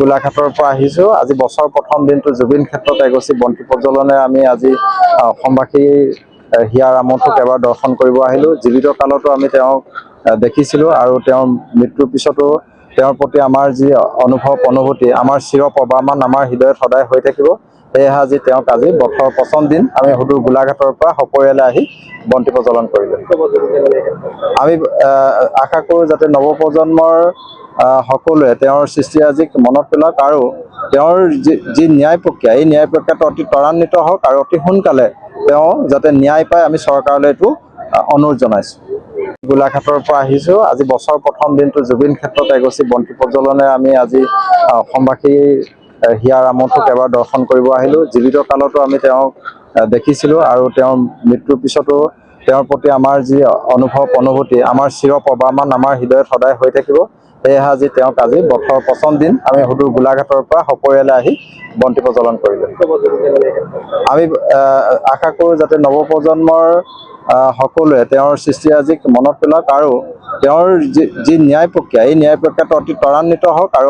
গোলাঘাটৰ পৰা আহিছোঁ। আজি বছৰ প্ৰথম দিনটো জুবিন ক্ষেত্ৰত এগছি বন্তি প্ৰজ্বলনে আমি আজি অসমবাসীৰ হিয়াৰ আমঠুক এবাৰ দৰ্শন কৰিব আহিলোঁ। জীৱিত কালতো আমি তেওঁক দেখিছিলোঁ আৰু তেওঁৰ মৃত্যুৰ পিছতো তেওঁৰ প্ৰতি আমাৰ যি অনুভূতি আমাৰ চিৰ প্ৰবাহমান আমাৰ হৃদয়ত সদায় হৈ থাকিব। সেয়েহে আজি তেওঁক আজি বছৰ প্ৰথম দিন আমি সুদূৰ গোলাঘাটৰ পৰা সপৰিয়ালে আহি বন্তি প্ৰজ্বলন কৰিলোঁ। আমি আশা কৰোঁ যাতে নৱপ্ৰজন্মৰ সকলোৱে তেওঁৰ সৃষ্টিৰাজিক মনত পেলাওক আৰু তেওঁৰ যি ন্যায় প্ৰক্ৰিয়া এই ন্যায় প্ৰক্ৰিয়াটো অতি ত্বৰান্বিত হওক আৰু অতি সোনকালে তেওঁ যাতে ন্যায় পায় আমি চৰকাৰলৈ এইটো অনুৰোধ জনাইছোঁ। গোলাঘাটৰ পৰা আহিছোঁ। আজি বছৰ প্ৰথম দিনটো জুবিন ক্ষেত্ৰত এগছি বন্তি প্ৰজ্বলনে আমি আজি অসমবাসীৰ হিয়াৰ আমঠুক এবাৰ দৰ্শন কৰিব আহিলোঁ। জীৱিত কালতো আমি তেওঁক দেখিছিলোঁ আৰু তেওঁৰ মৃত্যুৰ পিছতো তেওঁৰ প্ৰতি আমাৰ যি অনুভূতি আমাৰ চিৰ প্ৰবাহমান আমাৰ হৃদয়ত সদায় হৈ থাকিব। সেয়েহে আজি তেওঁক আজি বছৰ প্ৰথম দিন আমি সুদূৰ গোলাঘাটৰ পৰা সপৰিয়ালে আহি বন্তি প্ৰজ্বলন কৰিলোঁ। আমি আশা কৰোঁ যাতে নৱপ্ৰজন্মৰ সকলোৱে তেওঁৰ সৃষ্টিৰাজিক মনত পেলাওক আৰু তেওঁৰ যি ন্যায় প্ৰক্ৰিয়া এই ন্যায় প্ৰক্ৰিয়াটো অতি ত্বৰান্বিত হওক আৰু